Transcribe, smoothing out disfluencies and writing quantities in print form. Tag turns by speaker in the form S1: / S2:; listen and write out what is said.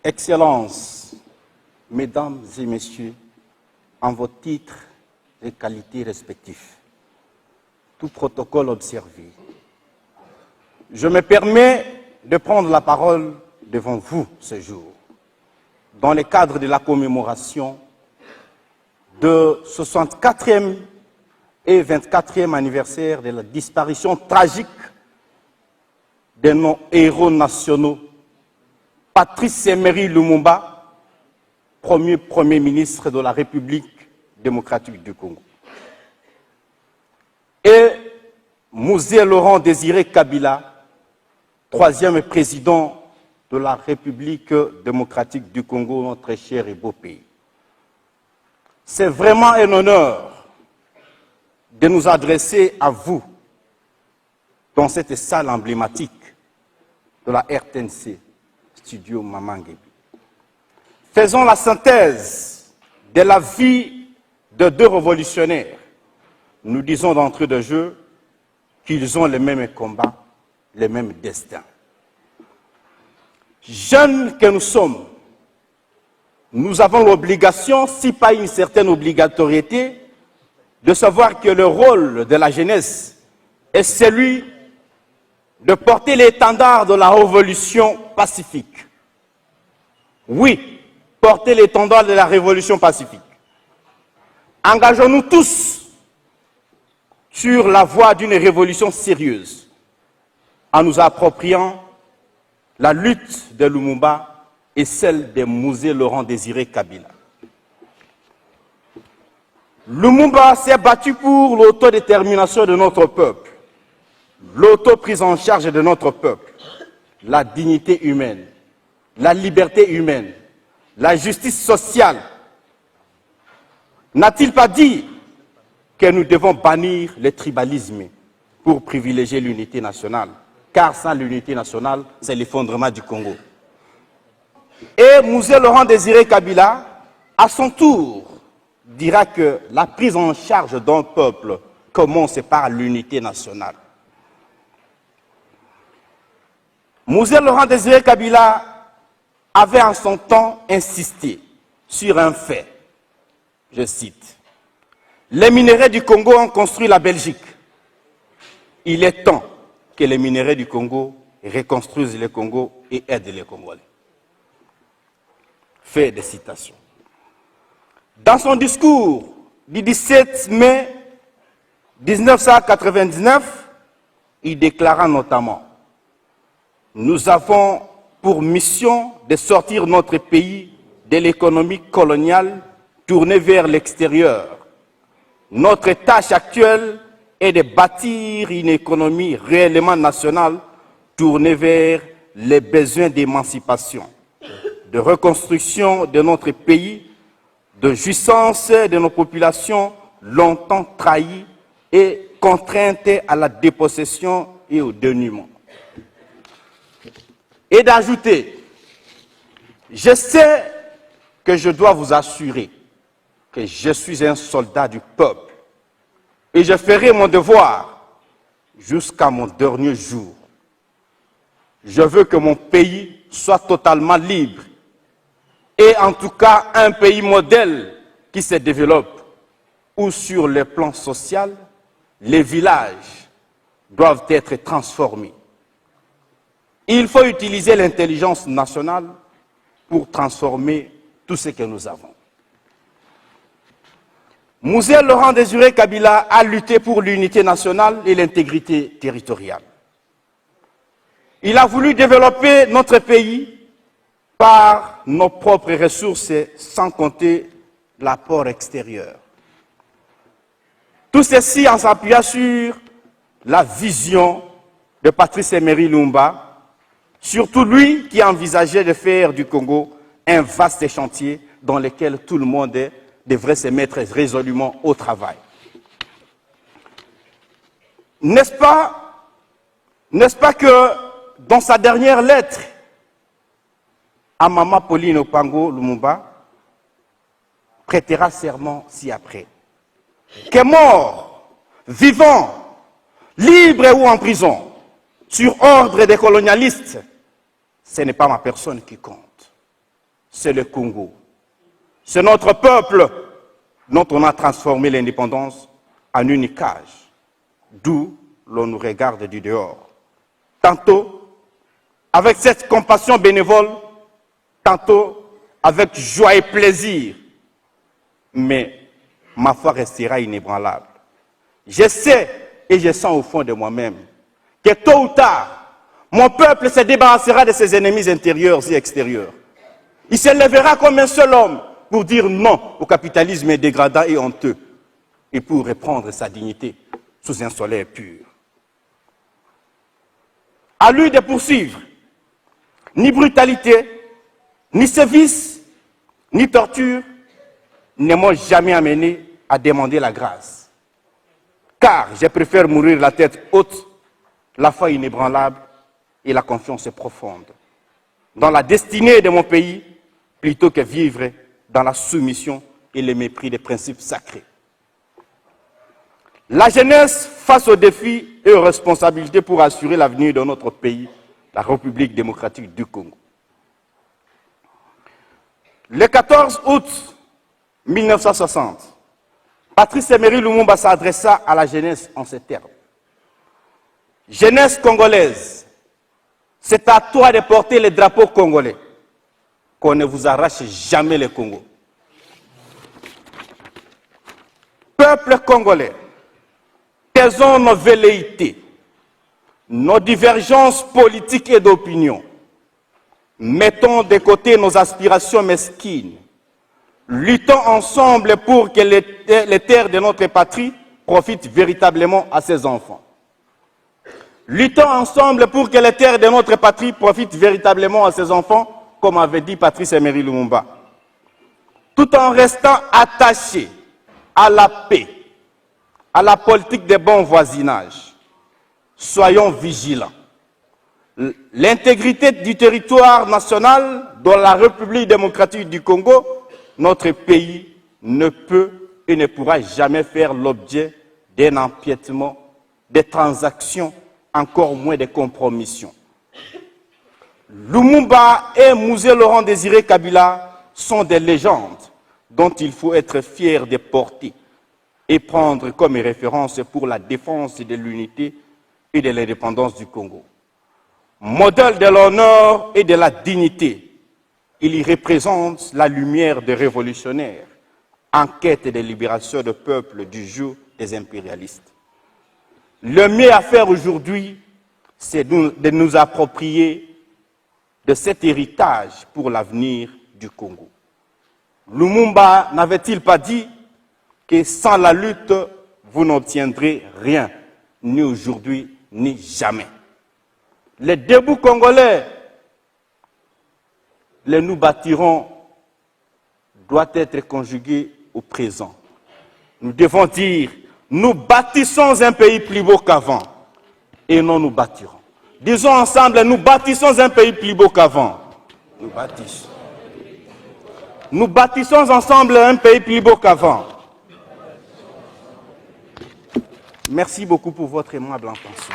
S1: Excellences, Mesdames et Messieurs, en vos titres et qualités respectifs, tout protocole observé, je me permets de prendre la parole devant vous ce jour, dans le cadre de la commémoration de 64e et 24e anniversaire de la disparition tragique de nos héros nationaux, Patrice Emery Lumumba, premier ministre de la République démocratique du Congo, et Mzee Laurent Désiré Kabila, troisième président de la République démocratique du Congo, notre cher et beau pays. C'est vraiment un honneur de nous adresser à vous dans cette salle emblématique de la RTNC, Studio Mamanguébi. Faisons la synthèse de la vie de deux révolutionnaires. Nous disons d'entrée de jeu qu'ils ont les mêmes combats, les mêmes destins. Jeunes que nous sommes, nous avons l'obligation, si pas une certaine obligatoriété, de savoir que le rôle de la jeunesse est celui de porter l'étendard de la révolution pacifique. Oui, porter l'étendard de la révolution pacifique. Engageons-nous tous sur la voie d'une révolution sérieuse, en nous appropriant la lutte de Lumumba et celle de Mzee Laurent Désiré Kabila. Lumumba s'est battu pour l'autodétermination de notre peuple, l'autoprise en charge de notre peuple, la dignité humaine, la liberté humaine, la justice sociale. N'a-t-il pas dit que nous devons bannir le tribalisme pour privilégier l'unité nationale? Car sans l'unité nationale, c'est l'effondrement du Congo. Et Mzee Laurent Désiré Kabila, à son tour, dira que la prise en charge d'un peuple commence par l'unité nationale. Mzee Laurent Désiré Kabila avait en son temps insisté sur un fait, je cite, « Les minéraux du Congo ont construit la Belgique. Il est temps que les minéraux du Congo reconstruisent le Congo et aident les Congolais. » Fait de citation. Dans son discours du 17 mai 1999, il déclara notamment « Nous avons pour mission de sortir notre pays de l'économie coloniale tournée vers l'extérieur. Notre tâche actuelle est de bâtir une économie réellement nationale tournée vers les besoins d'émancipation, de reconstruction de notre pays, de jouissance de nos populations longtemps trahies et contraintes à la dépossession et au dénuement. » Et d'ajouter, je sais que je dois vous assurer que je suis un soldat du peuple et je ferai mon devoir jusqu'à mon dernier jour. Je veux que mon pays soit totalement libre et en tout cas un pays modèle qui se développe, où sur le plan social, les villages doivent être transformés. Il faut utiliser l'intelligence nationale pour transformer tout ce que nous avons. Mzee Laurent Désiré Kabila a lutté pour l'unité nationale et l'intégrité territoriale. Il a voulu développer notre pays par nos propres ressources, sans compter l'apport extérieur. Tout ceci en s'appuyant sur la vision de Patrice Emery Lumumba, surtout lui qui envisageait de faire du Congo un vaste chantier dans lequel tout le monde devrait se mettre résolument au travail. N'est-ce pas que dans sa dernière lettre à Maman Pauline Opango Lumumba, prêtera serment ci-après, que mort, vivant, libre ou en prison, sur ordre des colonialistes, ce n'est pas ma personne qui compte. c'est le Congo. C'est notre peuple dont on a transformé l'indépendance en une cage, d'où l'on nous regarde du dehors. Tantôt avec cette compassion bénévole, tantôt avec joie et plaisir. Mais ma foi restera inébranlable. Je sais et je sens au fond de moi-même que tôt ou tard, mon peuple se débarrassera de ses ennemis intérieurs et extérieurs. Il se lèvera comme un seul homme pour dire non au capitalisme dégradant et honteux et pour reprendre sa dignité sous un soleil pur. À lui de poursuivre. Ni brutalité, ni sévice, ni torture ne m'ont jamais amené à demander la grâce. Car je préfère mourir la tête haute, la foi inébranlable et la confiance profonde dans la destinée de mon pays, plutôt que vivre dans la soumission et le mépris des principes sacrés. La jeunesse face aux défis et aux responsabilités pour assurer l'avenir de notre pays, la République démocratique du Congo. Le 14 août 1960, Patrice Emery Lumumba s'adressa à la jeunesse en ces termes. Jeunesse congolaise, c'est à toi de porter le drapeau congolais, qu'on ne vous arrache jamais le Congo. Peuple congolais, taisons nos velléités, nos divergences politiques et d'opinion. Mettons de côté nos aspirations mesquines. Luttons ensemble pour que les terres de notre patrie profitent véritablement à ses enfants. Luttons ensemble pour que les terres de notre patrie profitent véritablement à ses enfants, comme avait dit Patrice Emery Lumumba. Tout en restant attachés à la paix, à la politique de bon voisinage. Soyons vigilants. L'intégrité du territoire national dans la République démocratique du Congo, notre pays ne peut et ne pourra jamais faire l'objet d'un empiètement, des transactions, encore moins des compromissions. Lumumba et Mouzé Laurent Désiré Kabila sont des légendes dont il faut être fier de porter et prendre comme référence pour la défense de l'unité et de l'indépendance du Congo. Modèle de l'honneur et de la dignité, il y représente la lumière des révolutionnaires en quête de libération du peuple du joug des impérialistes. Le mieux à faire aujourd'hui, c'est de nous approprier de cet héritage pour l'avenir du Congo. Lumumba n'avait-il pas dit que sans la lutte, vous n'obtiendrez rien, ni aujourd'hui, ni jamais. Les debout congolais, les nous bâtirons, doit être conjugué au présent. Nous devons dire, nous bâtissons un pays plus beau qu'avant, et non nous bâtirons. Disons ensemble, nous bâtissons un pays plus beau qu'avant. Nous bâtissons. Nous bâtissons ensemble un pays plus beau qu'avant. Merci beaucoup pour votre aimable attention.